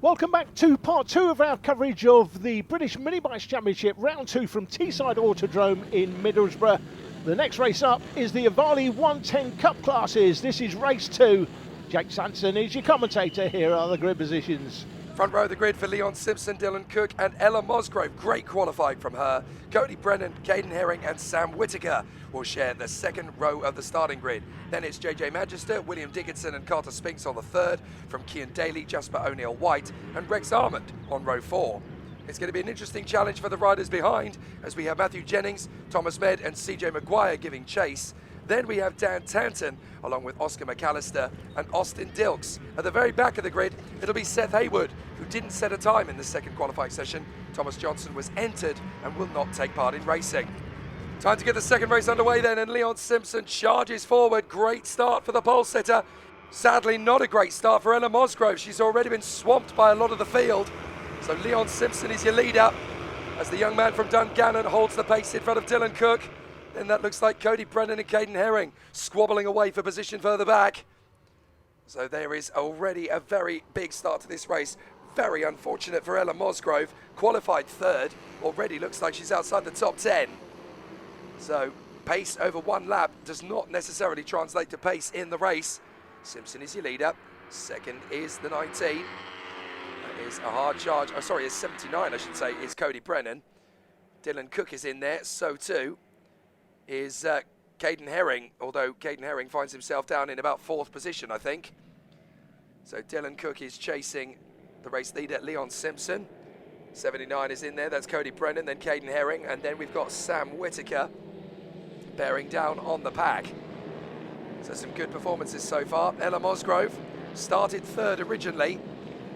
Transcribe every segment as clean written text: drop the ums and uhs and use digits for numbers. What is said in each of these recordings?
Welcome back to part 2 of our coverage of the British Minibikes Championship, round 2 from Teesside Autodrome in Middlesbrough. The next race up is the Avali 110 Cup classes. This is race 2. Jake Sanson is your commentator. Here are the grid positions. Front row of the grid for Leon Simpson, Dylan Cook and Ella Musgrove. Great qualifying from her. Cody Brennan, Caden Herring and Sam Whittaker will share the second row of the starting grid. Then it's JJ Magister, William Dickinson and Carter Spinks on the third, from Cian Daly, Jasper O'Neill White and Rex Armand on row 4. It's going to be an interesting challenge for the riders behind, as we have Matthew Jennings, Thomas Med and CJ Maguire giving chase. Then we have Dan Tanton, along with Oscar McAllister and Austin Dilks. At the very back of the grid, it'll be Seth Haywood, who didn't set a time in the second qualifying session. Thomas Johnson was entered and will not take part in racing. Time to get the second race underway then, and Leon Simpson charges forward. Great start for the pole sitter. Sadly, not a great start for Ella Musgrove. She's already been swamped by a lot of the field. So Leon Simpson is your leader, as the young man from Dungannon holds the pace in front of Dylan Cook. Then that looks like Cody Brennan and Caden Herring squabbling away for position further back. So there is already a very big start to this race. Very unfortunate for Ella Musgrove. Qualified third. Already looks like she's outside the top 10. So pace over one lap does not necessarily translate to pace in the race. Simpson is your leader. Second is the 19. That is a hard charge. Oh, sorry, it's 79, I should say, is Cody Brennan. Dylan Cook is in there, so too is Caden Herring, although Caden Herring finds himself down in about 4th position, I think. So Dylan Cook is chasing the race leader, Leon Simpson. 79 is in there, that's Cody Brennan, then Caden Herring, and then we've got Sam Whittaker bearing down on the pack. So some good performances so far. Ella Musgrove started third originally,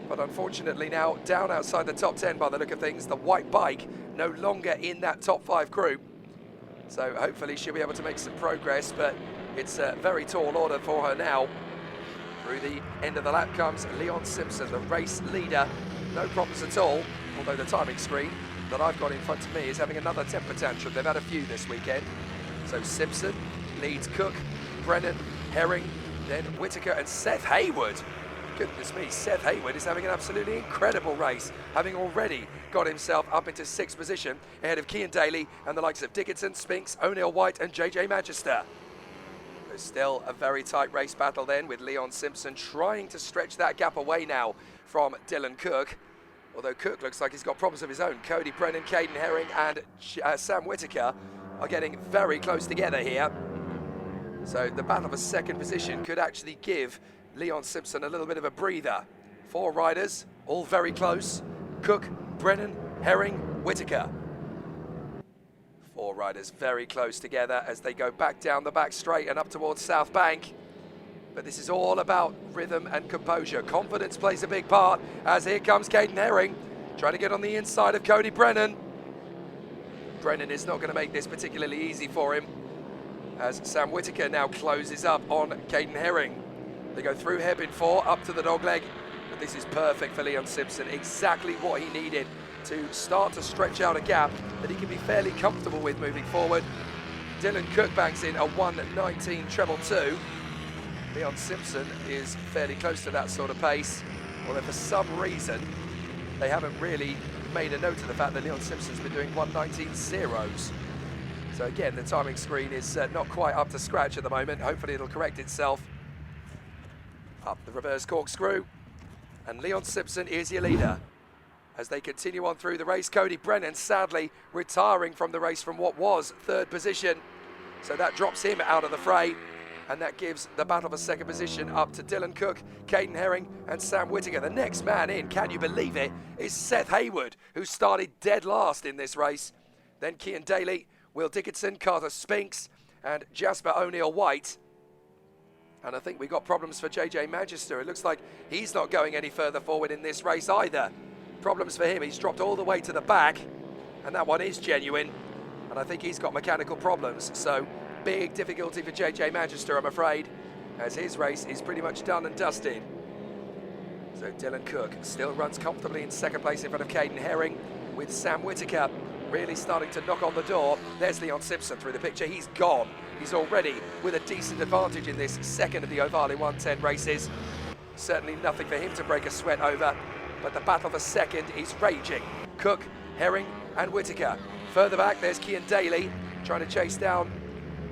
but unfortunately now down outside the top 10 by the look of things. The white bike no longer in that top 5 group. So hopefully she'll be able to make some progress, but it's a very tall order for her now. Through the end of the lap comes Leon Simpson, the race leader. No problems at all, although the timing screen that I've got in front of me is having another temper tantrum. They've had a few this weekend. So Simpson leads Cook, Brennan, Herring, then Whittaker and Seth Haywood. Goodness me, Seth Haywood is having an absolutely incredible race, having already got himself up into 6th position ahead of Cian Daly and the likes of Dickinson, Spinks, O'Neill White and JJ Magister. There's still a very tight race battle then, with Leon Simpson trying to stretch that gap away now from Dylan Cook. Although Cook looks like he's got problems of his own. Cody Brennan, Caden Herring and Sam Whittaker are getting very close together here. So the battle for second position could actually give Leon Simpson a little bit of a breather. 4 riders, all very close. Cook, Brennan, Herring, Whittaker. 4 riders very close together as they go back down the back straight and up towards South Bank. But this is all about rhythm and composure. Confidence plays a big part, as here comes Caden Herring, trying to get on the inside of Cody Brennan. Brennan is not going to make this particularly easy for him, as Sam Whittaker now closes up on Caden Herring. They go through hairpin 4 up to the dogleg, but this is perfect for Leon Simpson. Exactly what he needed to start to stretch out a gap that he can be fairly comfortable with moving forward. Dylan Cook banks in a 1:19 treble 2. Leon Simpson is fairly close to that sort of pace, although for some reason they haven't really made a note of the fact that Leon Simpson's been doing 1:19 zeros. So again, the timing screen is not quite up to scratch at the moment. Hopefully it'll correct itself. Up the reverse corkscrew, and Leon Simpson is your leader. As they continue on through the race, Cody Brennan sadly retiring from the race from what was 3rd position. So that drops him out of the fray, and that gives the battle for second position up to Dylan Cook, Caden Herring and Sam Whittaker. The next man in, can you believe it, is Seth Haywood, who started dead last in this race. Then Cian Daly, Will Dickinson, Carter Spinks and Jasper O'Neill White. And I think we got problems for JJ Magister. It looks like he's not going any further forward in this race either. Problems for him, he's dropped all the way to the back, and that one is genuine. And I think he's got mechanical problems, so big difficulty for JJ Magister, I'm afraid, as his race is pretty much done and dusted. So Dylan Cook still runs comfortably in 2nd place in front of Caden Herring, with Sam Whittaker really starting to knock on the door. There's Leon Simpson through the picture. He's gone. He's already with a decent advantage in this second of the Avali 110 races. Certainly nothing for him to break a sweat over. but the battle for second is raging. Cook, Herring and Whittaker. Further back, there's Cian Daly trying to chase down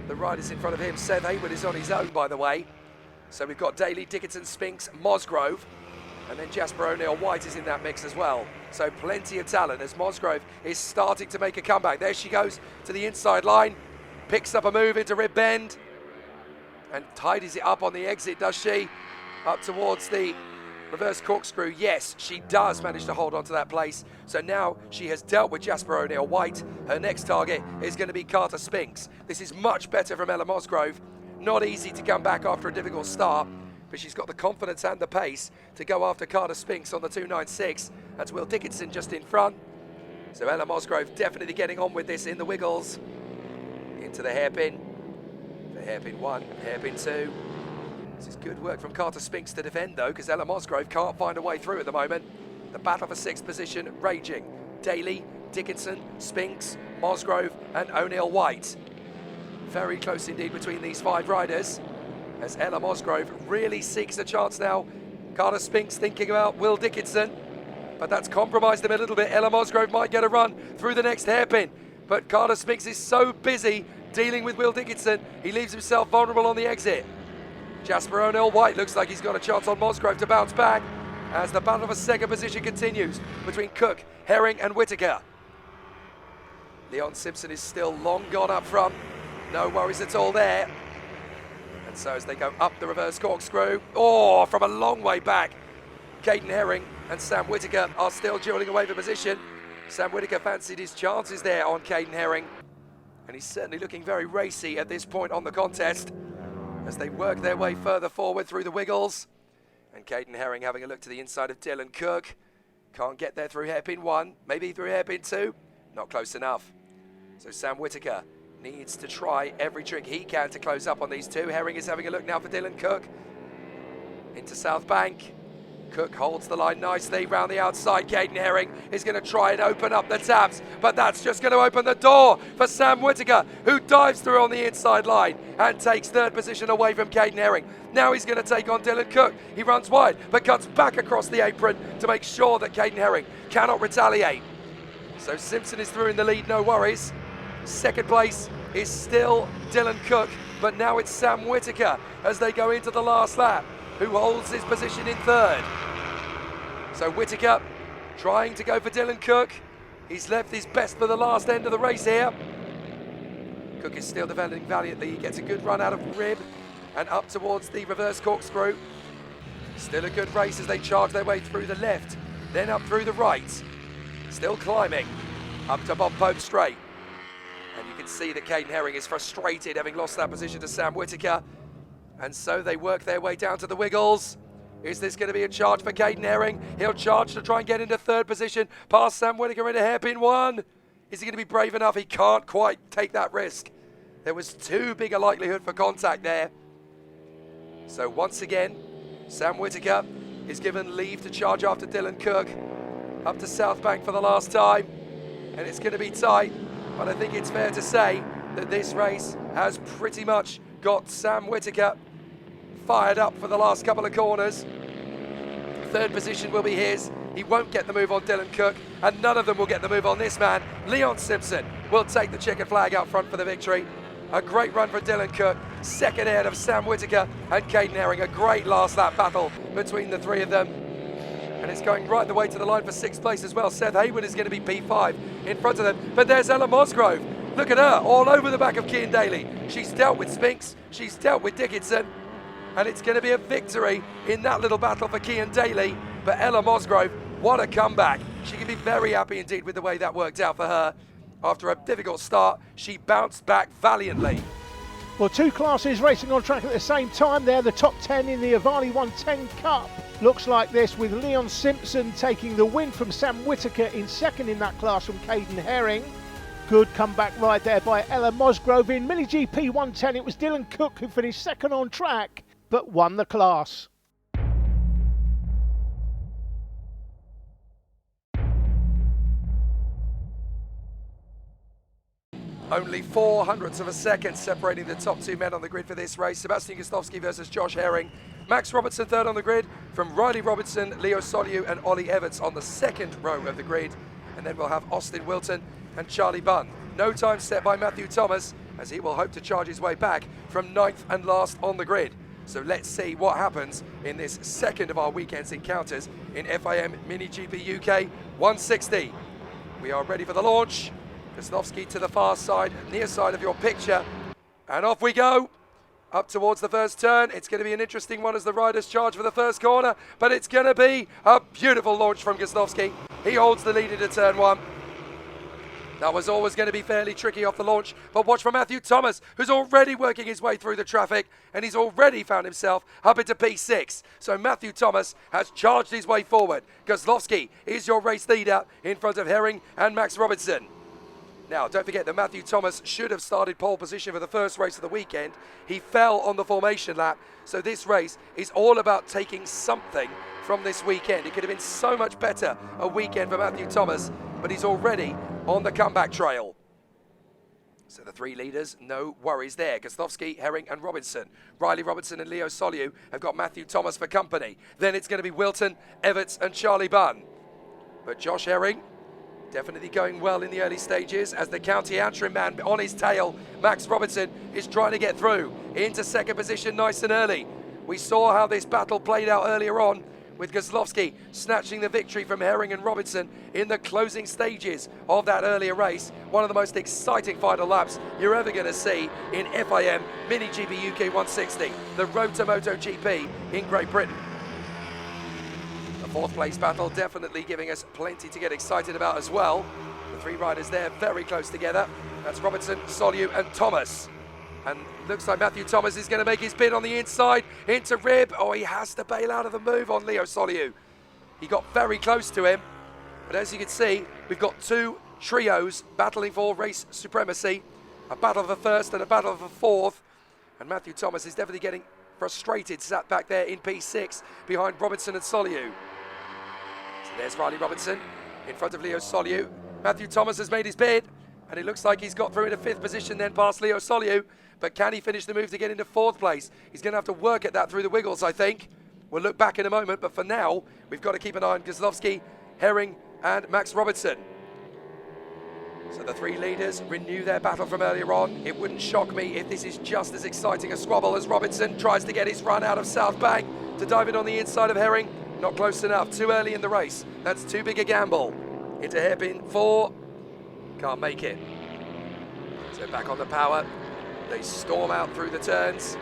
the riders in front of him. Seth Hayward is on his own, by the way. So we've got Daly, Dickinson, Spinks, Mosgrove, and then Jasper O'Neill-White is in that mix as well. So plenty of talent as Mosgrove is starting to make a comeback. There she goes to the inside line, picks up a move into Rib Bend, and tidies it up on the exit, does she? Up towards the reverse corkscrew. Yes, she does manage to hold on to that place. So now she has dealt with Jasper O'Neill-White. Her next target is going to be Carter Spinks. This is much better from Ella Mosgrove. Not easy to come back after a difficult start, but she's got the confidence and the pace to go after Carter Spinks on the 296. That's Will Dickinson just in front. So Ella Mosgrove definitely getting on with this in the wiggles. Into the hairpin. The hairpin 1, hairpin 2. This is good work from Carter Spinks to defend though, because Ella Mosgrove can't find a way through at the moment. The battle for 6th position raging. Daly, Dickinson, Spinks, Mosgrove and O'Neill-White. Very close indeed between these 5 riders as Ella Mosgrove really seeks a chance now. Carter Spinks thinking about Will Dickinson, but that's compromised him a little bit. Ella Mosgrove might get a run through the next hairpin, but Carter Spinks is so busy dealing with Will Dickinson, he leaves himself vulnerable on the exit. Jasper O'Neill-White looks like he's got a chance on Mosgrove to bounce back as the battle for 2nd position continues between Cook, Herring and Whittaker. Leon Simpson is still long gone up front. No worries at all there. And so as they go up the reverse corkscrew, from a long way back, Caden Herring and Sam Whittaker are still dueling away for position. Sam Whittaker fancied his chances there on Caden Herring, and he's certainly looking very racy at this point on the contest as they work their way further forward through the wiggles. And Caden Herring having a look to the inside of Dylan Cook. Can't get there through hairpin 1, maybe through hairpin 2. Not close enough. So Sam Whittaker needs to try every trick he can to close up on these 2. Herring is having a look now for Dylan Cook. Into South Bank. Cook holds the line nicely round the outside. Caden Herring is going to try and open up the taps, but that's just going to open the door for Sam Whittaker, who dives through on the inside line and takes 3rd position away from Caden Herring. Now he's going to take on Dylan Cook. He runs wide, but cuts back across the apron to make sure that Caden Herring cannot retaliate. So Simpson is through in the lead, no worries. 2nd place is still Dylan Cook, but now it's Sam Whittaker as they go into the last lap, who holds his position in 3rd. So Whittaker trying to go for Dylan Cook. He's left his best for the last end of the race here. Cook is still defending valiantly. He gets a good run out of Rib and up towards the reverse corkscrew. Still a good race as they charge their way through the left, then up through the right. Still climbing up to Bob Pope Straight. And you can see that Caden Herring is frustrated having lost that position to Sam Whittaker. And so they work their way down to the wiggles. Is this going to be a charge for Caden Herring? He'll charge to try and get into 3rd position, past Sam Whittaker into hairpin 1. Is he going to be brave enough? He can't quite take that risk. There was too big a likelihood for contact there. So once again, Sam Whittaker is given leave to charge after Dylan Cook up to South Bank for the last time. And it's going to be tight, but I think it's fair to say that this race has pretty much got Sam Whittaker fired up for the last couple of corners. 3rd position will be his. He won't get the move on Dylan Cook, and none of them will get the move on this man. Leon Simpson will take the checkered flag out front for the victory. A great run for Dylan Cook, 2nd ahead of Sam Whittaker and Caden Herring. A great last lap battle between the 3 of them. And it's going right the way to the line for 6th place as well. Seth Hayward is going to be P5 in front of them. But there's Ella Mosgrove. Look at her, all over the back of Cian Daly. She's dealt with Spinks, she's dealt with Dickinson. And it's going to be a victory in that little battle for Cian Daly. But Ella Mosgrove, what a comeback. She can be very happy indeed with the way that worked out for her. After a difficult start, she bounced back valiantly. Well, 2 classes racing on track at the same time there. The top 10 in the Avali 110 Cup looks like this, with Leon Simpson taking the win from Sam Whittaker in 2nd in that class from Caden Herring. Good comeback ride there by Ella Mosgrove. In Mini GP 110, it was Dylan Cook who finished 2nd on track, but won the class. Only 0.04 of a second separating the top 2 men on the grid for this race. Sebastian Gostowski versus Josh Herring. Max Robertson 3rd on the grid. from Riley Robinson, Leo Soliu and Ollie Everts on the second row of the grid. And then we'll have Austin Wilton and Charlie Bunn. No time set by Matthew Thomas, as he will hope to charge his way back from 9th and last on the grid. So let's see what happens in this second of our weekend's encounters in FIM Mini GP UK 160. We are ready for the launch. Kozlowski to the far side, near side of your picture. And off we go. Up towards the first turn. It's going to be an interesting one as the riders charge for the first corner, but it's going to be a beautiful launch from Kozlowski. He holds the lead into turn 1. That was always going to be fairly tricky off the launch, but watch for Matthew Thomas, who's already working his way through the traffic, and he's already found himself up into P6. So Matthew Thomas has charged his way forward. Kozlowski is your race leader in front of Herring and Max Robinson. Now, don't forget that Matthew Thomas should have started pole position for the first race of the weekend. He fell on the formation lap, so this race is all about taking something from this weekend. It could have been so much better a weekend for Matthew Thomas, but he's already on the comeback trail. So the three leaders, no worries there. Kozlowski, Herring and Robinson. Riley Robinson and Leo Soliu have got Matthew Thomas for company. Then it's going to be Wilton, Everts and Charlie Bunn. But Josh Herring definitely going well in the early stages as the county answering man on his tail. Max Robinson is trying to get through into second position nice and early. We saw how this battle played out earlier on, with Kozlowski snatching the victory from Herring and Robinson in the closing stages of that earlier race. One of the most exciting final laps you're ever going to see in FIM Mini GP UK 160, the Road to MotoGP in Great Britain. The fourth place battle definitely giving us plenty to get excited about as well. The three riders there very close together. That's Robinson, Soliu and Thomas. And looks like Matthew Thomas is going to make his bid on the inside into Rib. Oh, he has to bail out of the move on Leo Soliu. He got very close to him. But as you can see, we've got two trios battling for race supremacy. A battle for first and a battle for fourth. And Matthew Thomas is definitely getting frustrated, sat back there in P6 behind Robinson and Soliu. So there's Riley Robinson in front of Leo Soliu. Matthew Thomas has made his bid. And it looks like he's got through into fifth position then past Leo Soliu. But can he finish the move to get into fourth place? He's going to have to work at that through the wiggles, I think. We'll look back in a moment, but for now, we've got to keep an eye on Kozlowski, Herring and Max Robinson. So the three leaders renew their battle from earlier on. It wouldn't shock me if this is just as exciting a squabble as Robinson tries to get his run out of South Bank to dive in on the inside of Herring. Not close enough, too early in the race. That's too big a gamble. Into hairpin 4. Can't make it. So back on the power. They storm out through the turns.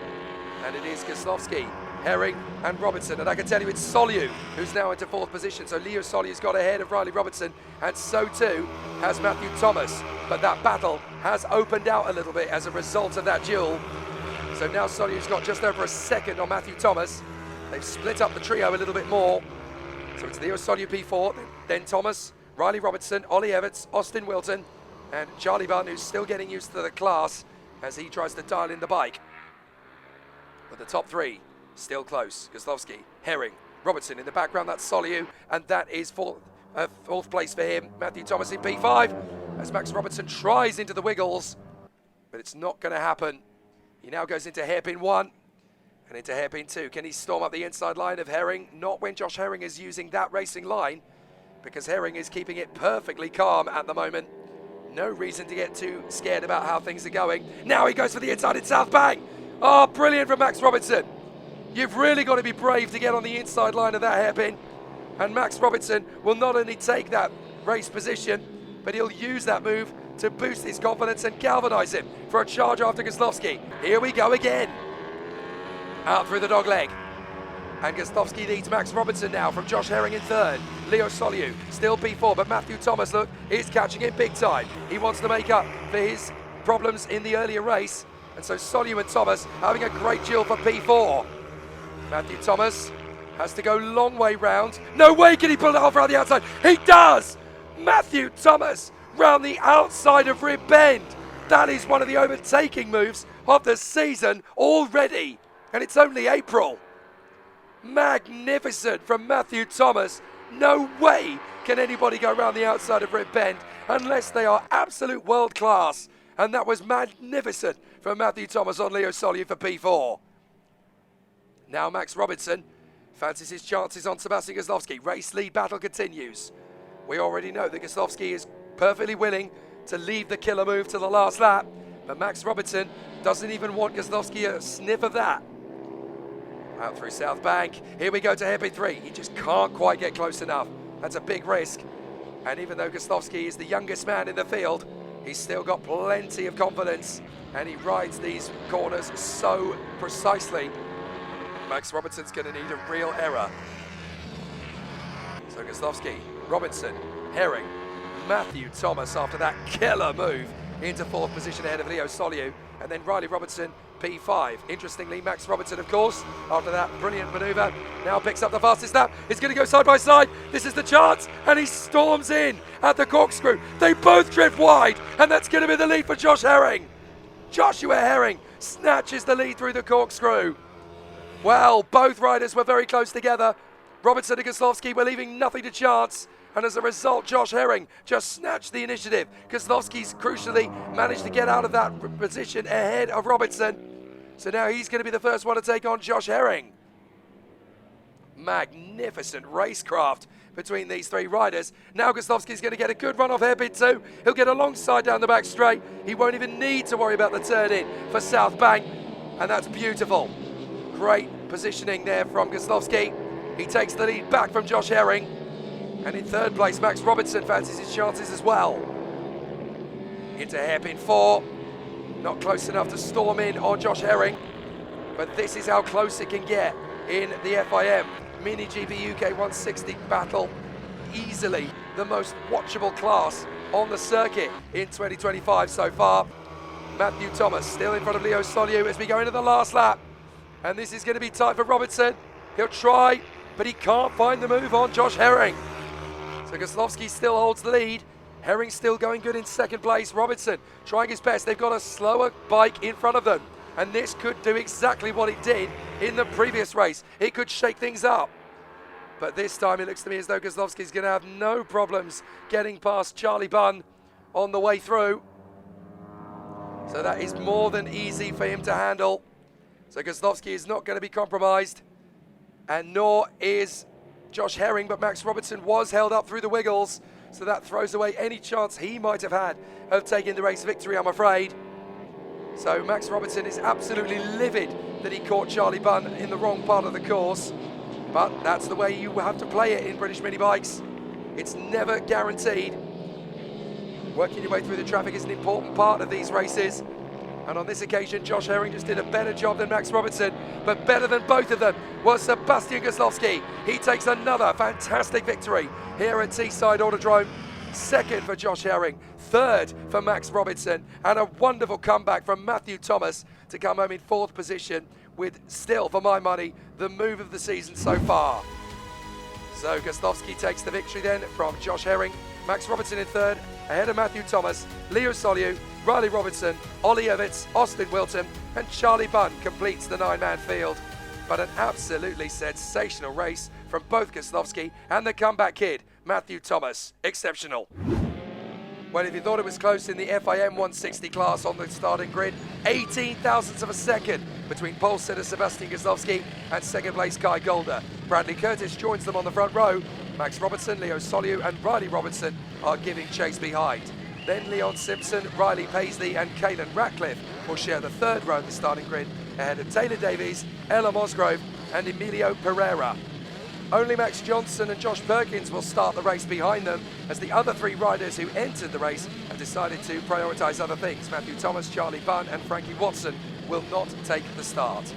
And it is Kozlowski, Herring and Robinson. And I can tell you it's Soliu who's now into fourth position. So Leo Soliu's got ahead of Riley Robinson. And so too has Matthew Thomas. But that battle has opened out a little bit as a result of that duel. So now Soliu's got just over a second on Matthew Thomas. They've split up the trio a little bit more. So it's Leo Soliu P4, then Thomas, Riley Robinson, Ollie Everts, Austin Wilton, and Charlie Bunn, who's still getting used to the class as he tries to dial in the bike. But the top three still close. Kozlowski, Herring, Robinson in the background, that's Soliu, and that is fourth place for him. Matthew Thomas in P5 as Max Robinson tries into the wiggles, but it's not going to happen. He now goes into hairpin 1 and into hairpin 2. Can he storm up the inside line of Herring? Not when Josh Herring is using that racing line, because Herring is keeping it perfectly calm at the moment. No reason to get too scared about how things are going. Now he goes for the inside in South Bank. Oh, brilliant from Max Robinson. You've really got to be brave to get on the inside line of that hairpin. And Max Robinson will not only take that race position, but he'll use that move to boost his confidence and galvanise him for a charge after Kozlowski. Here we go again. Out through the dog leg. And Kozlowski leads Max Robinson now from Josh Herring in third. Leo Soliu still P4, but Matthew Thomas, look, is catching it big time. He wants to make up for his problems in the earlier race. And so Soliu and Thomas having a great duel for P4. Matthew Thomas has to go long way round. No way can he pull it off around the outside. He does! Matthew Thomas round the outside of Rib Bend. That is one of the overtaking moves of the season already. And it's only April. Magnificent from Matthew Thomas. No way can anybody go around the outside of Rib Bend unless they are absolute world class. And that was magnificent from Matthew Thomas on Leo Soliu for P4. Now Max Robinson fancies his chances on Sebastian Kozlowski. Race lead battle continues. We already know that Kozlowski is perfectly willing to leave the killer move to the last lap, but Max Robertson doesn't even want Kozlowski a sniff of that. Out through South Bank, here we go to hairpin 3. He just can't quite get close enough. That's a big risk. And even though Kozlowski is the youngest man in the field, he's still got plenty of confidence, and he rides these corners so precisely. Max Robertson's going to need a real error. So Kozlowski, Robinson, Herring, Matthew Thomas after that killer move into 4th position ahead of Leo Soliu, and then Riley Robertson, P5. Interestingly, Max Robertson, of course, after that brilliant manoeuvre, now picks up the fastest lap. He's going to go side by side. This is the chance, and he storms in at the corkscrew. They both drift wide, and that's going to be the lead for Josh Herring. Joshua Herring snatches the lead through the corkscrew. Well, both riders were very close together. Robertson and Kozlowski were leaving nothing to chance, and as a result, Josh Herring just snatched the initiative. Kozlowski's crucially managed to get out of that position ahead of Robertson. So now he's going to be the first one to take on Josh Herring. Magnificent racecraft between these 3 riders. Now Kozlowski's going to get a good run off hairpin 2. He'll get alongside down the back straight. He won't even need to worry about the turn in for South Bank, and that's beautiful. Great positioning there from Kozlowski. He takes the lead back from Josh Herring. And in 3rd place, Max Robertson fancies his chances as well. Into hairpin 4. Not close enough to storm in on Josh Herring. But this is how close it can get in the FIM Mini GP UK 160 battle. Easily the most watchable class on the circuit in 2025 so far. Matthew Thomas still in front of Leo Soliu as we go into the last lap. And this is going to be tight for Robertson. He'll try, but he can't find the move on Josh Herring. So Kozlowski still holds the lead. Herring still going good in 2nd place. Robertson trying his best. They've got a slower bike in front of them, and this could do exactly what it did in the previous race. It could shake things up. But this time it looks to me as though Kozlowski's going to have no problems getting past Charlie Bunn on the way through. So that is more than easy for him to handle. So Kozlowski is not going to be compromised, and nor is Josh Herring, but Max Robertson was held up through the wiggles, so that throws away any chance he might have had of taking the race victory, I'm afraid. So Max Robertson is absolutely livid that he caught Charlie Bunn in the wrong part of the course, but that's the way you have to play it in British mini bikes. It's never guaranteed. Working your way through the traffic is an important part of these races, and on this occasion Josh Herring just did a better job than Max Robertson, but better than both of them was Sebastian Kozlowski. He takes another fantastic victory here at Teesside Autodrome. 2nd for Josh Herring, 3rd for Max Robertson, and a wonderful comeback from Matthew Thomas to come home in 4th position with still, for my money, the move of the season so far. So Kozlowski takes the victory then from Josh Herring. Max Robertson in 3rd, ahead of Matthew Thomas, Leo Soliu, Riley Robertson, Ollie Evans, Austin Wilton, and Charlie Bunn completes the 9-man field. But an absolutely sensational race from both Kozlowski and the comeback kid, Matthew Thomas. Exceptional. Well, if you thought it was close in the FIM 160 class on the starting grid, 18 thousandths of a second between pole sitter Sebastian Kozlowski and 2nd place Kai Golder. Bradley Curtis joins them on the front row. Max Robertson, Leo Soliu and Riley Robertson are giving chase behind. Then Leon Simpson, Riley Paisley and Caelan Ratcliffe will share the 3rd row of the starting grid ahead of Taylor Davies, Ella Mosgrove and Emilio Pereira. Only Max Johnson and Josh Perkins will start the race behind them, as the other 3 riders who entered the race have decided to prioritise other things. Matthew Thomas, Charlie Bunn and Frankie Watson will not take the start.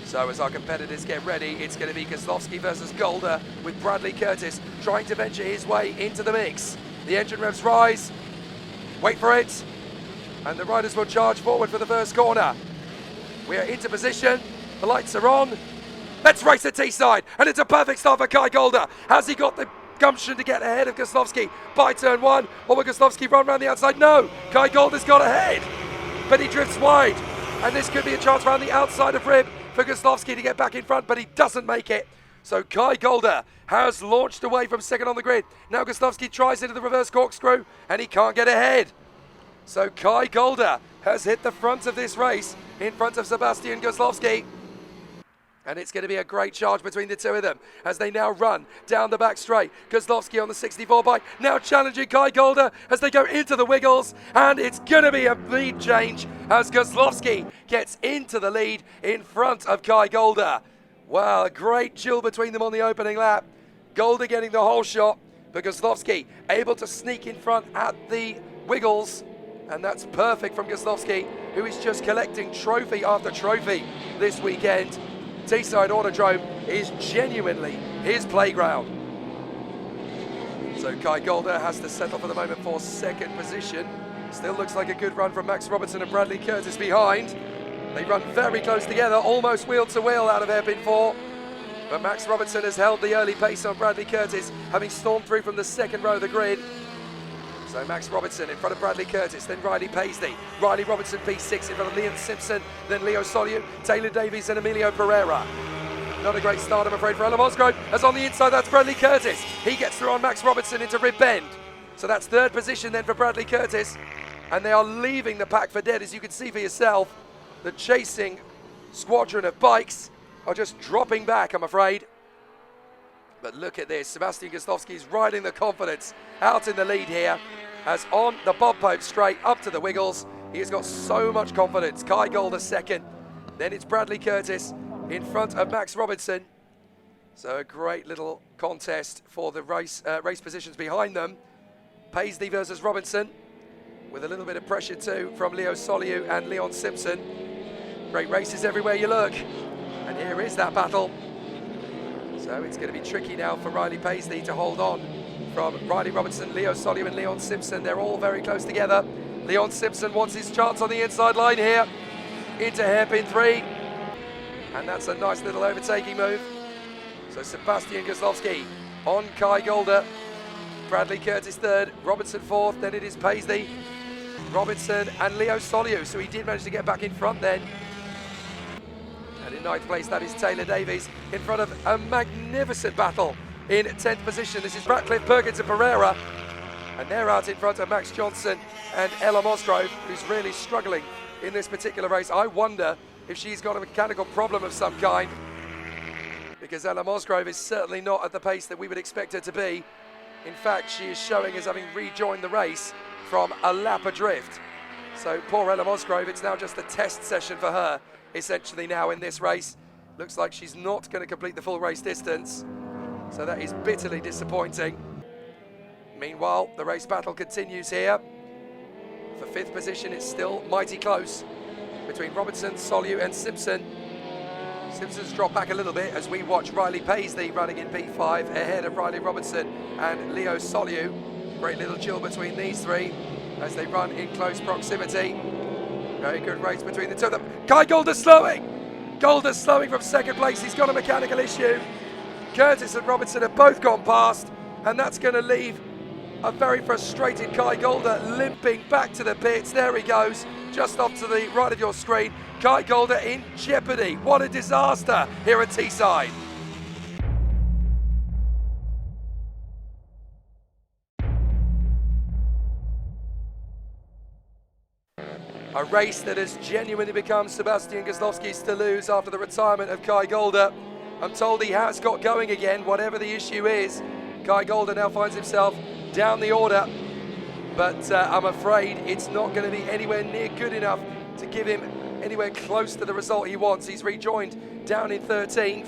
So as our competitors get ready, it's going to be Kozlowski versus Golder, with Bradley Curtis trying to venture his way into the mix. The engine revs rise, wait for it, and the riders will charge forward for the first corner. We are into position, the lights are on. Let's race at Teesside, and it's a perfect start for Kai Golder. Has he got the gumption to get ahead of Kozlowski by turn 1? Or will Kozlowski run around the outside? No, Kai Golder's got ahead, but he drifts wide, and this could be a chance around the outside of Rib for Kozlowski to get back in front, but he doesn't make it. So Kai Golder has launched away from 2nd on the grid. Now Kozlowski tries into the reverse corkscrew, and he can't get ahead. So Kai Golder has hit the front of this race in front of Sebastian Kozlowski. And it's going to be a great charge between the two of them as they now run down the back straight. Kozlowski on the 64 bike, now challenging Kai Golder as they go into the wiggles. And it's going to be a lead change as Kozlowski gets into the lead in front of Kai Golder. Wow, a great duel between them on the opening lap. Golder getting the whole shot, but Kozlowski able to sneak in front at the wiggles. And that's perfect from Kozlowski, who is just collecting trophy after trophy this weekend. Teesside Autodrome is genuinely his playground. So Kai Golder has to settle for the moment for second position. Still looks like a good run from Max Robertson and Bradley Curtis behind. They run very close together, almost wheel to wheel out of hairpin 4. But Max Robertson has held the early pace on Bradley Curtis, having stormed through from the second row of the grid. So Max Robertson in front of Bradley Curtis, then Riley Paisley. Riley Robertson P6 in front of Liam Simpson, then Leo Soliu, Taylor Davies and Emilio Pereira. Not a great start, I'm afraid, for Ella Musgrove, as on the inside that's Bradley Curtis. He gets through on Max Robertson into Rib Bend. So that's third position then for Bradley Curtis. And they are leaving the pack for dead, as you can see for yourself. The chasing squadron of bikes are just dropping back, I'm afraid. But look at this, Sebastian Kozlowski is riding the confidence out in the lead here, as on the Bob Pope straight up to the wiggles. He has got so much confidence. Kai Golder second, then it's Bradley Curtis in front of Max Robertson. So a great little contest for the race positions behind them. Paisley versus Robinson, with a little bit of pressure too from Leo Soliu and Leon Simpson. Great races everywhere you look, and here is that battle. So it's going to be tricky now for Riley Paisley to hold on from Riley Robertson, Leo Soliu and Leon Simpson. They're all very close together. Leon Simpson wants his chance on the inside line here into hairpin 3. And that's a nice little overtaking move. So Sebastian Kozlowski on Kai Golder. Bradley Curtis third, Robertson fourth, then it is Paisley, Robinson and Leo Soliu. So he did manage to get back in front then. And in ninth place, that is Taylor Davies in front of a magnificent battle in 10th position. This is Ratcliffe, Perkins and Pereira. And they're out in front of Max Johnson and Ella Musgrove, who's really struggling in this particular race. I wonder if she's got a mechanical problem of some kind, because Ella Musgrove is certainly not at the pace that we would expect her to be. In fact, she is showing as having rejoined the race from a lap adrift. So poor Ella Musgrove, it's now just a test session for her, essentially now in this race. Looks like she's not going to complete the full race distance. So that is bitterly disappointing. Meanwhile, the race battle continues here. For fifth position, it's still mighty close between Robertson, Soliu and Simpson. Simpson's dropped back a little bit as we watch Riley Paisley running in P5 ahead of Riley Robertson and Leo Soliu. Great little duel between these three as they run in close proximity. Very good race between the two of them. Kai Golder slowing! Golder slowing from second place. He's got a mechanical issue. Curtis and Robertson have both gone past, and that's going to leave a very frustrated Kai Golder limping back to the pits. There he goes, just off to the right of your screen. Kai Golder in jeopardy. What a disaster here at Teesside. A race that has genuinely become Sebastian Kozlowski's to lose after the retirement of Kai Golder. I'm told he has got going again, whatever the issue is. Kai Golder now finds himself down the order, but I'm afraid it's not going to be anywhere near good enough to give him anywhere close to the result he wants. He's rejoined down in 13th.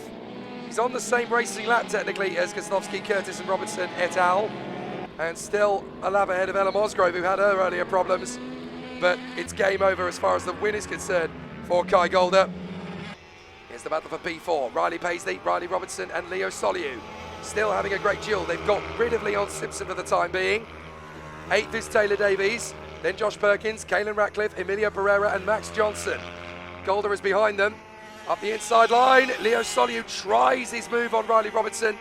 He's on the same racing lap technically as Kozlowski, Curtis and Robertson et al. And still a lap ahead of Ella Musgrove, who had her earlier problems. But it's game over as far as the win is concerned for Kai Golder. Here's the battle for P4. Riley Paisley, Riley Robertson and Leo Soliu still having a great duel. They've got rid of Leon Simpson for the time being. 8th is Taylor Davies, then Josh Perkins, Caelan Ratcliffe, Emilio Pereira and Max Johnson. Golder is behind them. Up the inside line, Leo Soliu tries his move on Riley Robertson,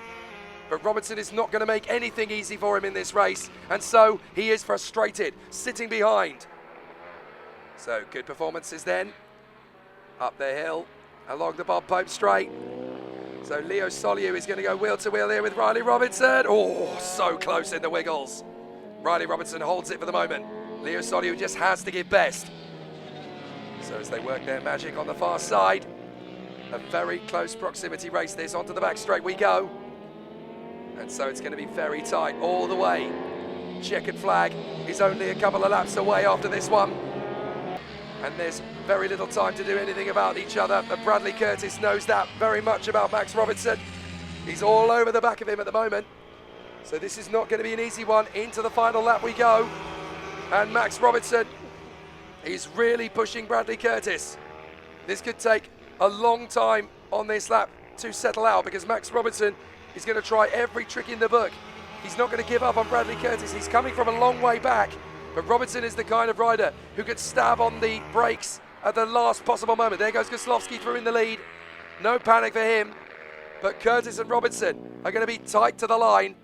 but Robertson is not going to make anything easy for him in this race, and so he is frustrated, sitting behind. So good performances then, up the hill, along the Bob Pope straight. So Leo Soliu is going to go wheel to wheel here with Riley Robertson. Oh, so close in the wiggles. Riley Robertson holds it for the moment. Leo Soliu just has to give best. So as they work their magic on the far side, A very close proximity race this. Onto the back straight we go. And so it's going to be very tight all the way. Checkered flag is only a couple of laps away after this one. And there's very little time to do anything about each other. But Bradley Curtis knows that very much about Max Robertson. He's all over the back of him at the moment. So this is not going to be an easy one. Into the final lap we go. And Max Robertson is really pushing Bradley Curtis. This could take a long time on this lap to settle out because Max Robertson is going to try every trick in the book. He's not going to give up on Bradley Curtis. He's coming from a long way back, but Robertson is the kind of rider who could stab on the brakes at the last possible moment. There goes Goslowski through in the lead. No panic for him, but Curtis and Robertson are going to be tight to the line.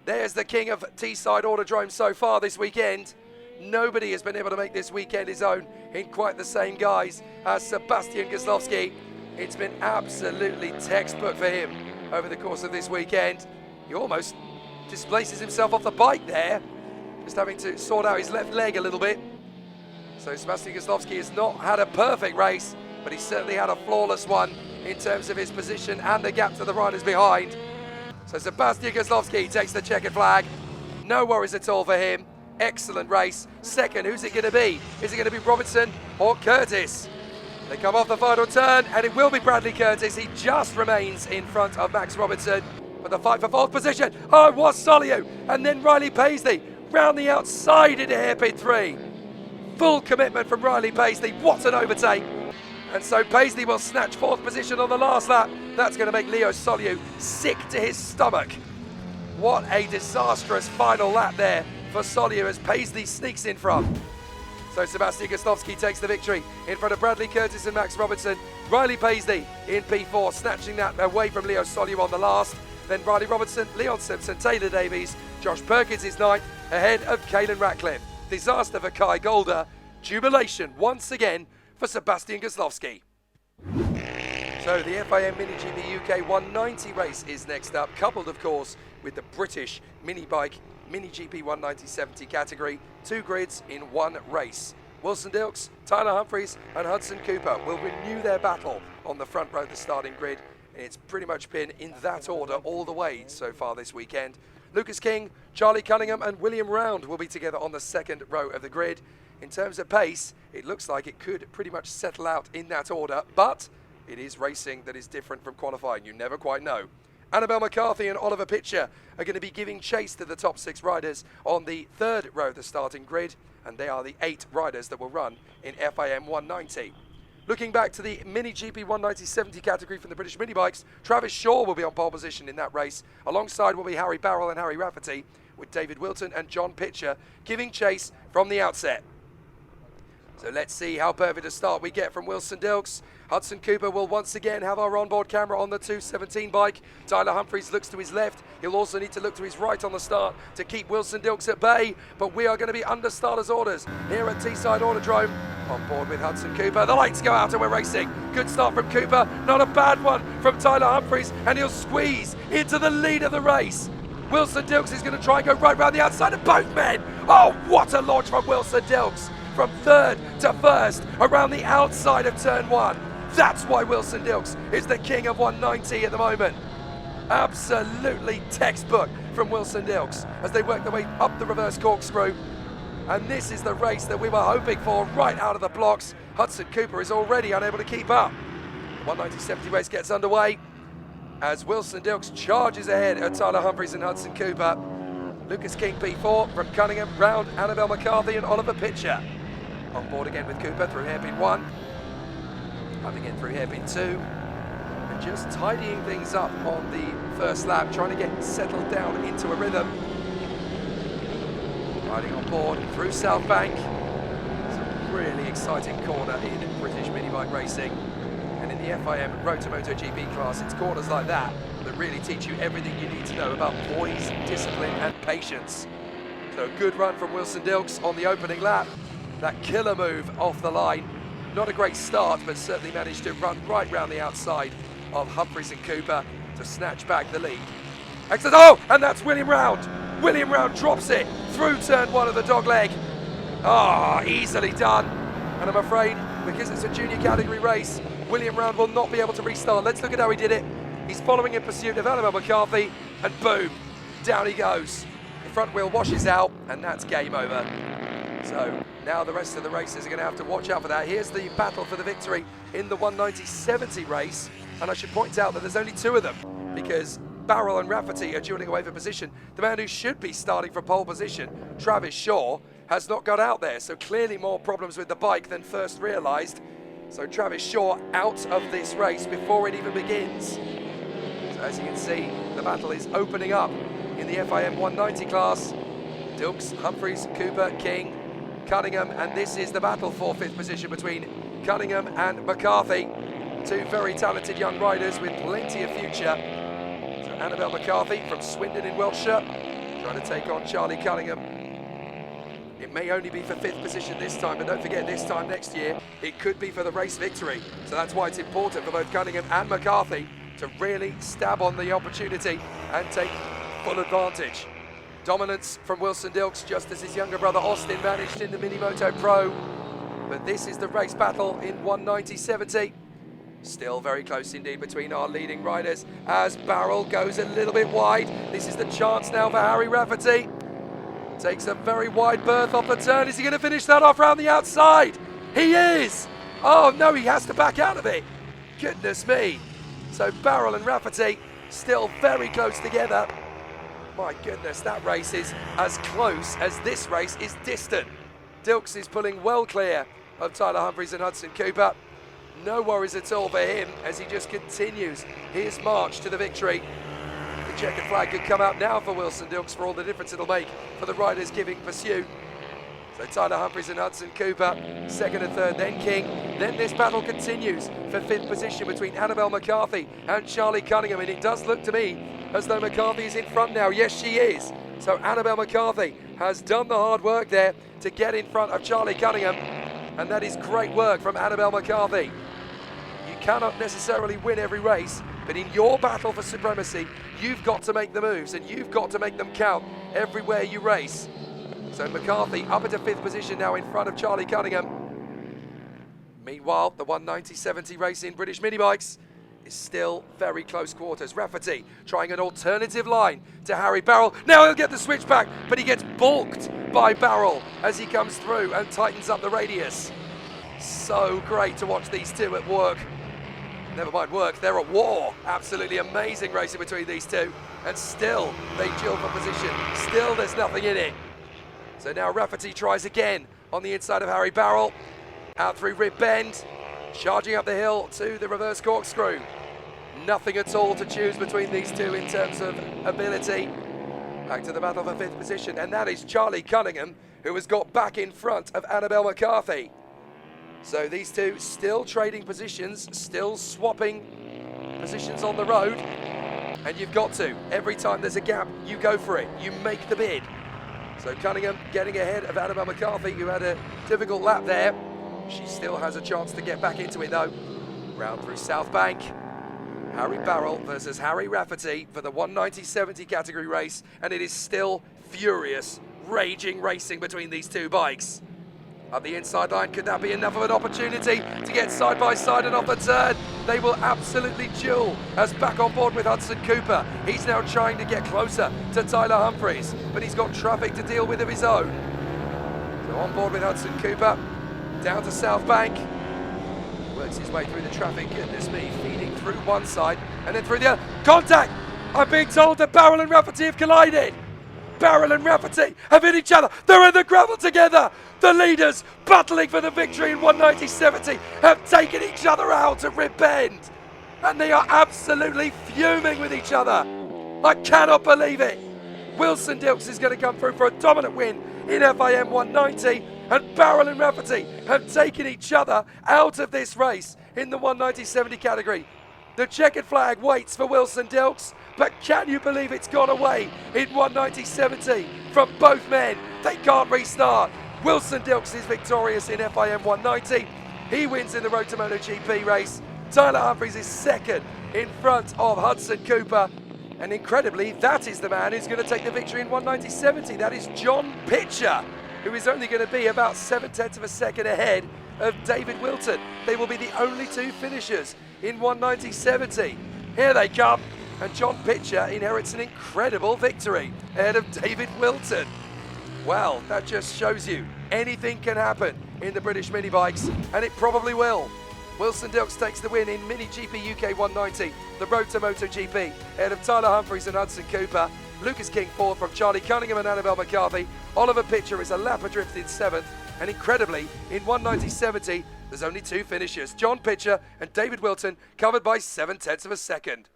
There's the king of Teesside Autodrome so far this weekend. Nobody has been able to make this weekend his own in quite the same guise as Sebastian Goslowski. It's been absolutely textbook for him over the course of this weekend. He almost displaces himself off the bike there, just having to sort out his left leg a little bit. So Sebastian Goslowski has not had a perfect race, but he's certainly had a flawless one in terms of his position and the gap to the riders behind. So Sebastian Goslowski takes the checkered flag. No worries at all for him. Excellent race. Second, who's it going to be? Is it going to be Robertson or Curtis? They come off the final turn, and it will be Bradley Curtis. He just remains in front of Max Robertson. But the fight for fourth position, oh, it was Soliu. And then Riley Paisley round the outside into hairpin 3. Full commitment from Riley Paisley. What an overtake. And so Paisley will snatch fourth position on the last lap. That's going to make Leo Soliu sick to his stomach. What a disastrous final lap there for Soliu as Paisley sneaks in front. So Sebastian Goslowski takes the victory in front of Bradley Curtis and Max Robertson. Riley Paisley in P4, snatching that away from Leo Soliu on the last. Then Riley Robertson, Leon Simpson, Taylor Davies, Josh Perkins is ninth, ahead of Caelan Ratcliffe. Disaster for Kai Golder. Jubilation once again for Sebastian Goslowski. So the FIM MiniGP UK 190 race is next up, coupled of course with the British Minibike MiniGP 190/70 category. 2 grids in 1 race. Wilson Dilks, Tyler Humphries and Hudson Cooper will renew their battle on the front row of the starting grid. It's pretty much been in that order all the way so far this weekend. Lucas King, Charlie Cunningham and William Round will be together on the second row of the grid. In terms of pace, it looks like it could pretty much settle out in that order, but it is racing that is different from qualifying. You never quite know. Annabelle McCarthy and Oliver Pitcher are going to be giving chase to the top 6 riders on the third row of the starting grid, and they are the 8 riders that will run in FIM 190. Looking back to the MiniGP 190/70 category from the British Minibikes, Travis Shaw will be on pole position in that race. Alongside will be Harry Barrell and Harry Rafferty, with David Wilton and John Pitcher giving chase from the outset. So let's see how perfect a start we get from Wilson Dilks. Hudson Cooper will once again have our onboard camera on the 217 bike. Tyler Humphries looks to his left. He'll also need to look to his right on the start to keep Wilson Dilks at bay. But we are going to be under starters' orders here at Teesside Autodrome. On board with Hudson Cooper. The lights go out and we're racing. Good start from Cooper. Not a bad one from Tyler Humphries. And he'll squeeze into the lead of the race. Wilson Dilks is going to try and go right round the outside of both men. Oh, what a launch from Wilson Dilks. From third to first around the outside of turn 1. That's why Wilson Dilks is the king of 190 at the moment. Absolutely textbook from Wilson Dilks as they work their way up the reverse corkscrew. And this is the race that we were hoping for right out of the blocks. Hudson Cooper is already unable to keep up. The 190/70 race gets underway as Wilson Dilks charges ahead of Tyler Humphries and Hudson Cooper. Lucas King P4 from Cunningham, Round, Annabelle McCarthy and Oliver Pitcher. On board again with Cooper through hairpin 1. Coming in through hairpin 2. And just tidying things up on the first lap, trying to get settled down into a rhythm. Riding on board through South Bank. It's a really exciting corner in British minibike racing. And in the FIM Rotomoto GP class, it's corners like that that really teach you everything you need to know about poise, discipline and patience. So a good run from Wilson Dilks on the opening lap. That killer move off the line. Not a great start, but certainly managed to run right round the outside of Humphries and Cooper to snatch back the lead. Excellent. Oh, and that's William Round. William Round drops it through turn 1 of the dog leg. Ah, easily done. And I'm afraid, because it's a junior category race, William Round will not be able to restart. Let's look at how he did it. He's following in pursuit of Annabelle McCarthy, and boom, down he goes. The front wheel washes out, and that's game over. So now the rest of the racers are going to have to watch out for that. Here's the battle for the victory in the 190/70 race, and I should point out that there's only two of them, because Barrel and Rafferty are dueling away for position. The man who should be starting from pole position, Travis Shaw, has not got out there, so clearly more problems with the bike than first realised. So Travis Shaw out of this race before it even begins. So as you can see, the battle is opening up in the FIM 190 class. Dilks, Humphreys, Cooper, King, Cunningham, and this is the battle for 5th position between Cunningham and McCarthy. Two very talented young riders with plenty of future. So Annabelle McCarthy from Swindon in Wiltshire, trying to take on Charlie Cunningham. It may only be for 5th position this time, but don't forget this time next year, it could be for the race victory. So that's why it's important for both Cunningham and McCarthy to really stab on the opportunity and take full advantage. Dominance from Wilson Dilks, just as his younger brother Austin managed in the Minimoto Pro. But this is the race battle in 190/70. Still very close indeed between our leading riders as Barrel goes a little bit wide. This is the chance now for Harry Rafferty. Takes a very wide berth off the turn. Is he going to finish that off round the outside? He is! Oh no, he has to back out of it. Goodness me. So Barrel and Rafferty still very close together. My goodness, that race is as close as this race is distant. Dilks is pulling well clear of Tyler Humphreys and Hudson Cooper. No worries at all for him as he just continues his march to the victory. The checkered flag could come out now for Wilson Dilks for all the difference it'll make for the riders giving pursuit. So Tyler Humphreys and Hudson Cooper, 2nd and 3rd, then King. Then this battle continues for 5th position between Annabelle McCarthy and Charlie Cunningham, and it does look to me as though McCarthy is in front now. Yes, she is. So Annabelle McCarthy has done the hard work there to get in front of Charlie Cunningham, and that is great work from Annabelle McCarthy. You cannot necessarily win every race, but in your battle for supremacy, you've got to make the moves, and you've got to make them count everywhere you race. So McCarthy up into 5th position now in front of Charlie Cunningham. Meanwhile, the 190/70 race in British Minibikes is still very close quarters. Rafferty trying an alternative line to Harry Barrel. Now he'll get the switchback, but he gets balked by Barrel as he comes through and tightens up the radius. So great to watch these two at work. Never mind work, they're at war. Absolutely amazing racing between these two. And still they duel for position. Still there's nothing in it. So now Rafferty tries again on the inside of Harry Barrel. Out through Rib Bend. Charging up the hill to the reverse corkscrew. Nothing at all to choose between these two in terms of ability. Back to the battle for 5th position, and that is Charlie Cunningham, who has got back in front of Annabelle McCarthy. So these two still trading positions, still swapping positions on the road. And you've got to. Every time there's a gap, you go for it. You make the bid. So Cunningham getting ahead of Annabelle McCarthy, who had a difficult lap there. She still has a chance to get back into it though. Round through South Bank. Harry Barrel versus Harry Rafferty for the 190/70 category race, and it is still furious, raging racing between these two bikes. Up the inside line, could that be enough of an opportunity to get side by side and off the turn? They will absolutely duel as back on board with Hudson Cooper. He's now trying to get closer to Tyler Humphreys, but he's got traffic to deal with of his own. So on board with Hudson Cooper, down to South Bank. Works his way through the traffic, goodness me, feeding through one side and then through the other. Contact! I'm being told that Barrel and Rafferty have collided. Barrel and Rafferty have hit each other. They're in the gravel together. The leaders battling for the victory in 190/70 have taken each other out at Rib Bend. And they are absolutely fuming with each other. I cannot believe it. Wilson Dilks is going to come through for a dominant win in FIM 190. And Barrel and Rafferty have taken each other out of this race in the 190/70 category. The checkered flag waits for Wilson Dilks, but can you believe it's gone away in 190/70 from both men? They can't restart. Wilson Dilks is victorious in FIM 190. He wins in the Road to MotoGP race. Tyler Humphreys is 2nd in front of Hudson Cooper. And incredibly, that is the man who's going to take the victory in 190/70. That is John Pitcher, who is only going to be about 7/10 of a second ahead of David Wilton. They will be the only two finishers in 190.70. Here they come, and John Pitcher inherits an incredible victory ahead of David Wilton. Well, that just shows you anything can happen in the British mini bikes, and it probably will. Wilson Dilks takes the win in Mini GP UK 190, the Road to MotoGP, ahead of Tyler Humphries and Hudson Cooper. Lucas King fourth from Charlie Cunningham and Annabelle McCarthy. Oliver Pitcher is a lap adrift in seventh, and incredibly, in 190.70, there's only two finishers, John Pitcher and David Wilton, covered by 7/10 of a second.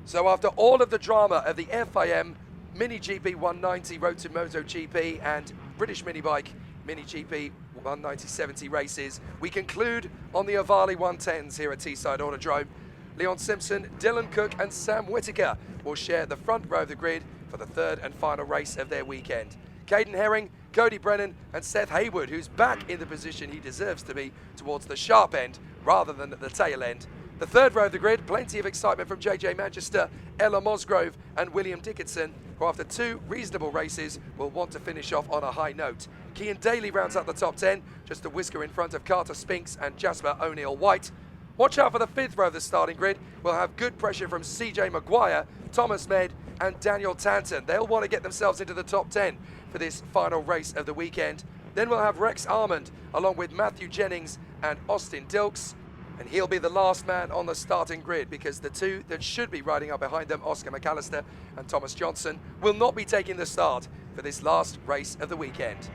So after all of the drama of the FIM Mini GP 190 Road to MotoGP and British Mini Bike Mini GP 190.70 races, we conclude on the Avali 110s here at Teesside Autodrome. Leon Simpson, Dylan Cook and Sam Whittaker will share the front row of the grid for the third and final race of their weekend. Caden Herring, Cody Brennan and Seth Haywood, who's back in the position he deserves to be towards the sharp end rather than at the tail end. The third row of the grid, plenty of excitement from JJ Manchester, Ella Mosgrove and William Dickinson, who after two reasonable races will want to finish off on a high note. Cian Daly rounds out the top 10, just a whisker in front of Carter Spinks and Jasper O'Neill-White. Watch out for the fifth row of the starting grid. We'll have good pressure from CJ Maguire, Thomas Med and Daniel Tanton. They'll want to get themselves into the top 10 for this final race of the weekend. Then we'll have Rex Armand along with Matthew Jennings and Austin Dilks. And he'll be the last man on the starting grid because the two that should be riding up behind them, Oscar McAllister and Thomas Johnson, will not be taking the start for this last race of the weekend.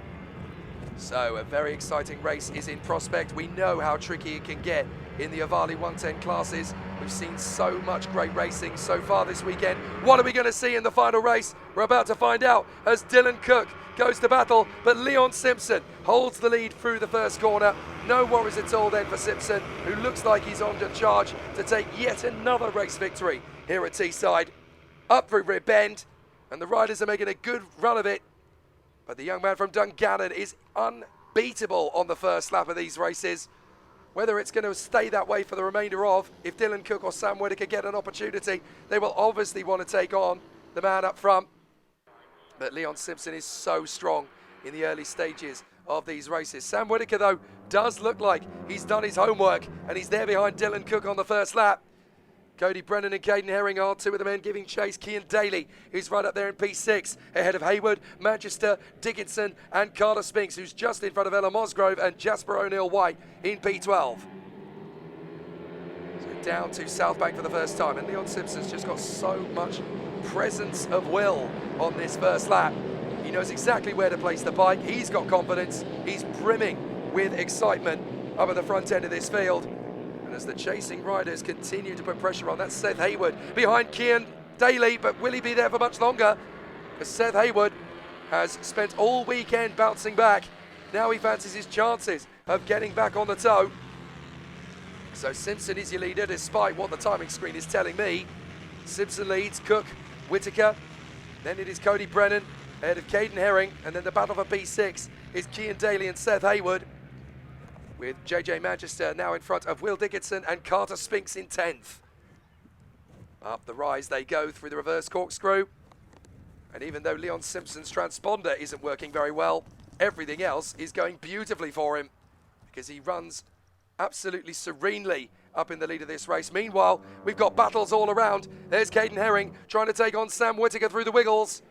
So a very exciting race is in prospect. We know how tricky it can get in the Avali 110 classes. We've seen so much great racing so far this weekend. What are we going to see in the final race? We're about to find out as Dylan Cook goes to battle, but Leon Simpson holds the lead through the first corner. No worries at all then for Simpson, who looks like he's on the charge to take yet another race victory here at Teesside. Up through Rib Bend, and the riders are making a good run of it. But the young man from Dungannon is unbeatable on the first lap of these races. Whether it's going to stay that way for the remainder of, if Dylan Cook or Sam Whittaker get an opportunity, they will obviously want to take on the man up front. But Leon Simpson is so strong in the early stages of these races. Sam Whittaker, though, does look like he's done his homework, and he's there behind Dylan Cook on the first lap. Cody Brennan and Caden Herring are two of the men giving chase. Cian Daly, who's right up there in P6, ahead of Haywood, Manchester, Dickinson and Carter Spinks, who's just in front of Ella Mosgrove and Jasper O'Neill-White in P12. So down to South Bank for the first time, and Leon Simpson's just got so much presence of will on this first lap. He knows exactly where to place the bike. He's got confidence. He's brimming with excitement up at the front end of this field. And as the chasing riders continue to put pressure on, that's Seth Haywood behind Cian Daly, but will he be there for much longer? Because Seth Haywood has spent all weekend bouncing back. Now he fancies his chances of getting back on the toe. So Simpson is your leader, despite what the timing screen is telling me. Simpson leads, Cook, Whittaker, then it is Cody Brennan ahead of Caden Herring, and then the battle for P6 is Cian Daly and Seth Haywood, with JJ Manchester now in front of Will Dickinson and Carter Spinks in 10th. Up the rise they go through the reverse corkscrew, and even though Leon Simpson's transponder isn't working very well, everything else is going beautifully for him because he runs absolutely serenely up in the lead of this race. Meanwhile, we've got battles all around. There's Caden Herring trying to take on Sam Whittaker through the wiggles.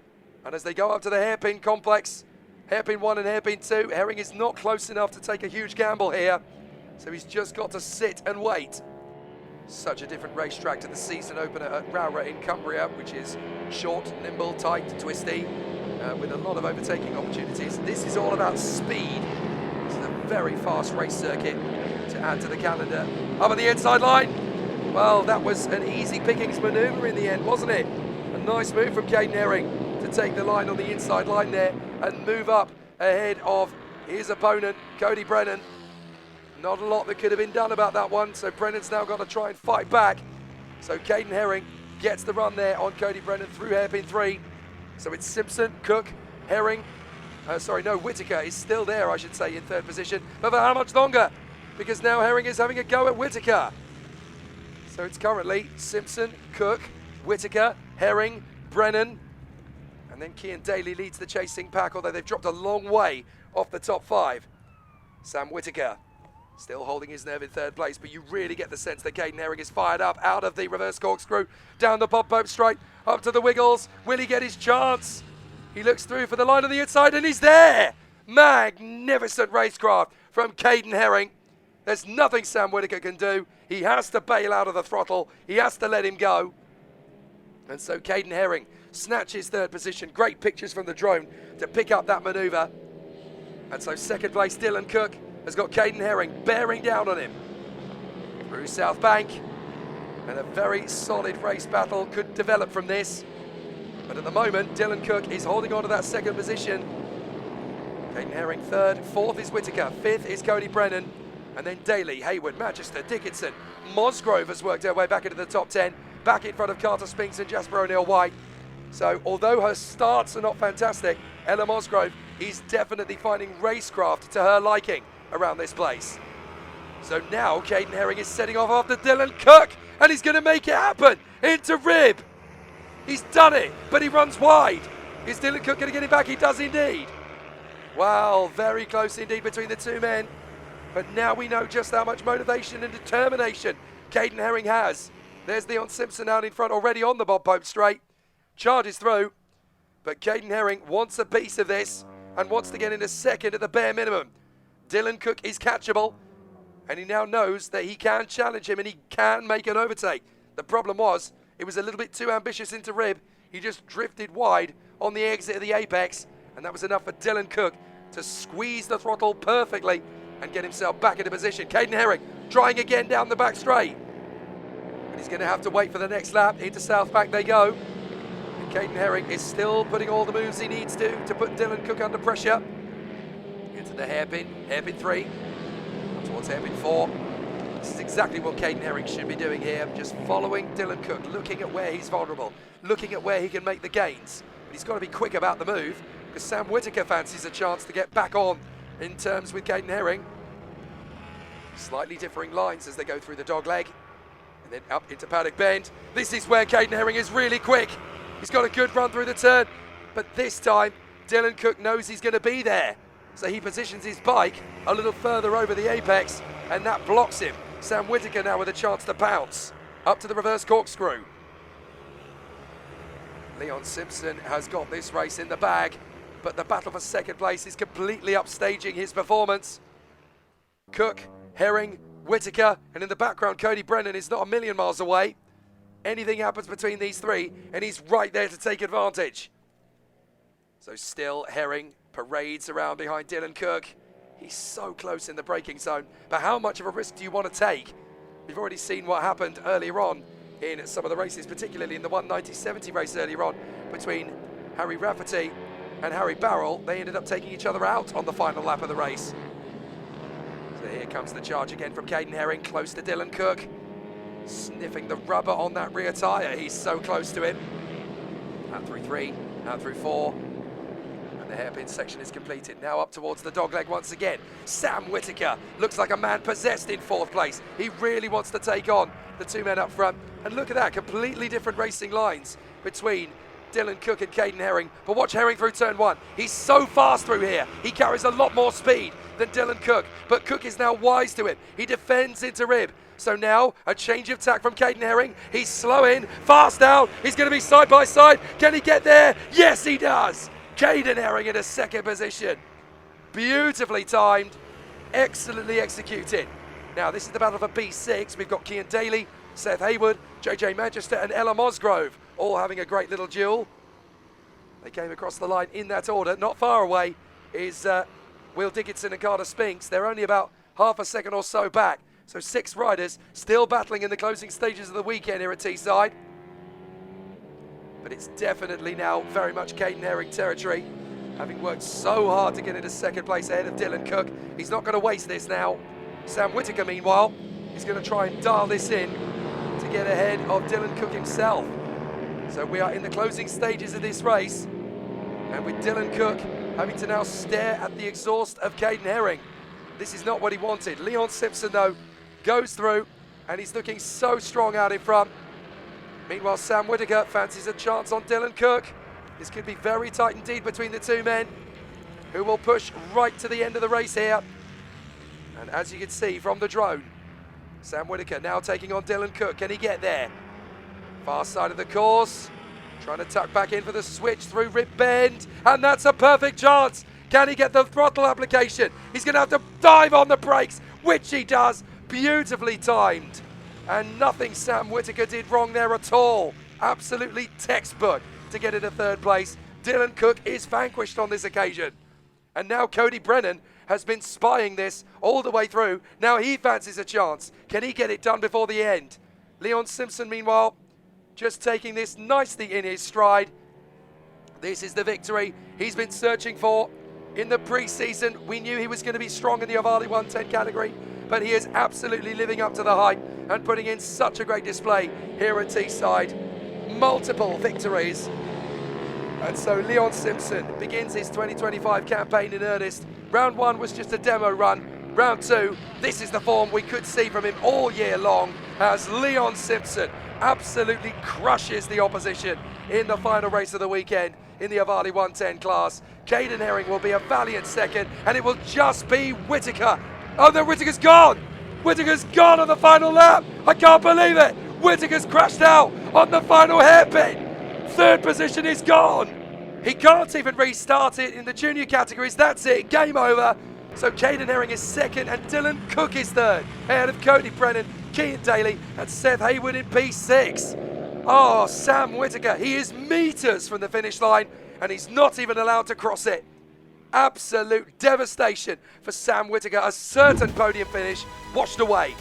And as they go up to the hairpin complex, hairpin 1 and hairpin 2, Herring is not close enough to take a huge gamble here. So he's just got to sit and wait. Such a different racetrack to the season opener at Rowra in Cumbria, which is short, nimble, tight, twisty, with a lot of overtaking opportunities. This is all about speed. This is a very fast race circuit to add to the calendar. Up on the inside line. Well, that was an easy pickings manoeuvre in the end, wasn't it? A nice move from Caden Herring to take the line on the inside line there and move up ahead of his opponent, Cody Brennan. Not a lot that could have been done about that one, so Brennan's now got to try and fight back. So Caden Herring gets the run there on Cody Brennan through hairpin 3. So it's Simpson, Cook, Herring, Whittaker is still there, I should say, in third position. But for how much longer? Because now Herring is having a go at Whittaker. So it's currently Simpson, Cook, Whittaker, Herring, Brennan. And then Cian Daly leads the chasing pack, although they've dropped a long way off the top 5. Sam Whittaker still holding his nerve in 3rd place, but you really get the sense that Caden Herring is fired up out of the reverse corkscrew, down the bob boat straight, up to the Wiggles. Will he get his chance? He looks through for the line on the inside, and he's there! Magnificent racecraft from Caden Herring. There's nothing Sam Whittaker can do. He has to bail out of the throttle. He has to let him go. And so Caden Herring snatches 3rd position. Great pictures from the drone to pick up that manoeuvre. And so 2nd place, Dylan Cook has got Caden Herring bearing down on him through South Bank. And a very solid race battle could develop from this. But at the moment, Dylan Cook is holding on to that 2nd position. Caden Herring 3rd, 4th is Whittaker, 5th is Cody Brennan. And then Daly, Hayward, Magister, Dickinson, Mosgrove has worked her way back into the top 10, back in front of Carter Spinks and Jasper O'Neill-White. So although her starts are not fantastic, Ella Mosgrove is definitely finding racecraft to her liking around this place. So now Caden Herring is setting off after Dylan Cook, and he's going to make it happen into Rib. He's done it, but he runs wide. Is Dylan Cook going to get him back? He does indeed. Wow, very close indeed between the two men. But now we know just how much motivation and determination Caden Herring has. There's Leon Simpson out in front already on the Bob Pope straight. Charges through, but Caden Herring wants a piece of this and wants to get into 2nd at the bare minimum. Dylan Cook is catchable, and he now knows that he can challenge him and he can make an overtake. The problem was, it was a little bit too ambitious into Rib. He just drifted wide on the exit of the apex, and that was enough for Dylan Cook to squeeze the throttle perfectly and get himself back into position. Caden Herring trying again down the back straight. And he's going to have to wait for the next lap. Into South Bank they go. And Caden Herring is still putting all the moves he needs to put Dylan Cook under pressure. Into the hairpin 3, towards hairpin 4. This is exactly what Caden Herring should be doing here, just following Dylan Cook, looking at where he's vulnerable, looking at where he can make the gains. But he's got to be quick about the move, because Sam Whittaker fancies a chance to get back on in terms with Caden Herring. Slightly differing lines as they go through the dog leg. And then up into Paddock Bend. This is where Caden Herring is really quick. He's got a good run through the turn. But this time, Dylan Cook knows he's going to be there. So he positions his bike a little further over the apex, and that blocks him. Sam Whittaker now with a chance to pounce. Up to the reverse corkscrew. Leon Simpson has got this race in the bag, but the battle for 2nd place is completely upstaging his performance. Cook, Herring, Whittaker, and in the background Cody Brennan is not a million miles away. Anything happens between these 3 and he's right there to take advantage. So still Herring parades around behind Dylan Cook. He's so close in the braking zone, but how much of a risk do you want to take? We've already seen what happened earlier on in some of the races, particularly in the 190-70 race earlier on between Harry Rafferty and Harry Barrell. They ended up taking each other out on the final lap of the race. So here comes the charge again from Caden Herring, close to Dylan Cook. Sniffing the rubber on that rear tyre, he's so close to him. Out through 3, out through 4. And the hairpin section is completed. Now up towards the dogleg once again. Sam Whittaker looks like a man possessed in 4th place. He really wants to take on the 2 men up front. And look at that, completely different racing lines between Dylan Cook and Caden Herring. But watch Herring through turn 1. He's so fast through here. He carries a lot more speed than Dylan Cook. But Cook is now wise to him. He defends into Rib. So now a change of tack from Caden Herring. He's slow in, fast out. He's going to be side by side. Can he get there? Yes, he does. Caden Herring in a 2nd position. Beautifully timed, excellently executed. Now this is the battle for B6. We've got Cian Daly, Seth Hayward, JJ Manchester and Ella Mosgrove all having a great little duel. They came across the line in that order. Not far away is Will Dickinson and Carter Spinks. They're only about half a second or so back. So 6 riders still battling in the closing stages of the weekend here at Teesside. But it's definitely now very much Caden Herring territory. Having worked so hard to get into 2nd place ahead of Dylan Cook, he's not going to waste this now. Sam Whittaker, meanwhile, is going to try and dial this in to get ahead of Dylan Cook himself. So we are in the closing stages of this race, and with Dylan Cook having to now stare at the exhaust of Caden Herring. This is not what he wanted. Leon Simpson, though, goes through, and he's looking so strong out in front. Meanwhile, Sam Whittaker fancies a chance on Dylan Cook. This could be very tight indeed between the two men, who will push right to the end of the race here. And as you can see from the drone, Sam Whittaker now taking on Dylan Cook. Can he get there? Far side of the course, trying to tuck back in for the switch through Rip Bend, and that's a perfect chance. Can he get the throttle application? He's going to have to dive on the brakes, which he does. Beautifully timed. And nothing Sam Whittaker did wrong there at all. Absolutely textbook to get into third place. Dylan Cook is vanquished on this occasion. And now Cody Brennan has been spying this all the way through. Now he fancies a chance. Can he get it done before the end? Leon Simpson, meanwhile, just taking this nicely in his stride. This is the victory he's been searching for in the pre-season. We knew he was going to be strong in the Avali 110 category, but he is absolutely living up to the hype and putting in such a great display here at Teesside. Multiple victories. And so Leon Simpson begins his 2025 campaign in earnest. Round 1 was just a demo run. Round 2, this is the form we could see from him all year long, as Leon Simpson absolutely crushes the opposition in the final race of the weekend in the Avali 110 class. Caden Herring will be a valiant second, and it will just be Whittaker. Oh no, Whittaker's gone! Whittaker's gone on the final lap! I can't believe it! Whittaker's crashed out on the final hairpin! Third position is gone! He can't even restart it in the junior categories. That's it, game over. So Caden Herring is second and Dylan Cook is third, ahead of Cody Brennan, Kean Daly and Seth Hayward in P6. Oh, Sam Whittaker, he is metres from the finish line and he's not even allowed to cross it. Absolute devastation for Sam Whittaker, a certain podium finish washed away.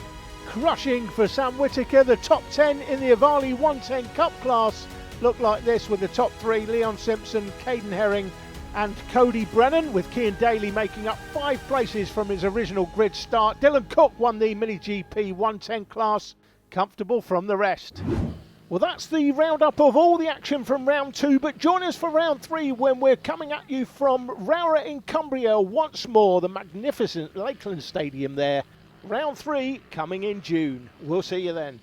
Crushing for Sam Whittaker. The top 10 in the Avali 110 Cup class look like this, with the top 3, Leon Simpson, Caden Herring and Cody Brennan, with Kean Daly making up 5 places from his original grid start. Dylan Cook won the Mini GP 110 class, comfortable from the rest. Well, that's the roundup of all the action from round 2, but join us for round 3 when we're coming at you from Rowra in Cumbria once more, the magnificent Lakeland Stadium there. Round 3 coming in June. We'll see you then.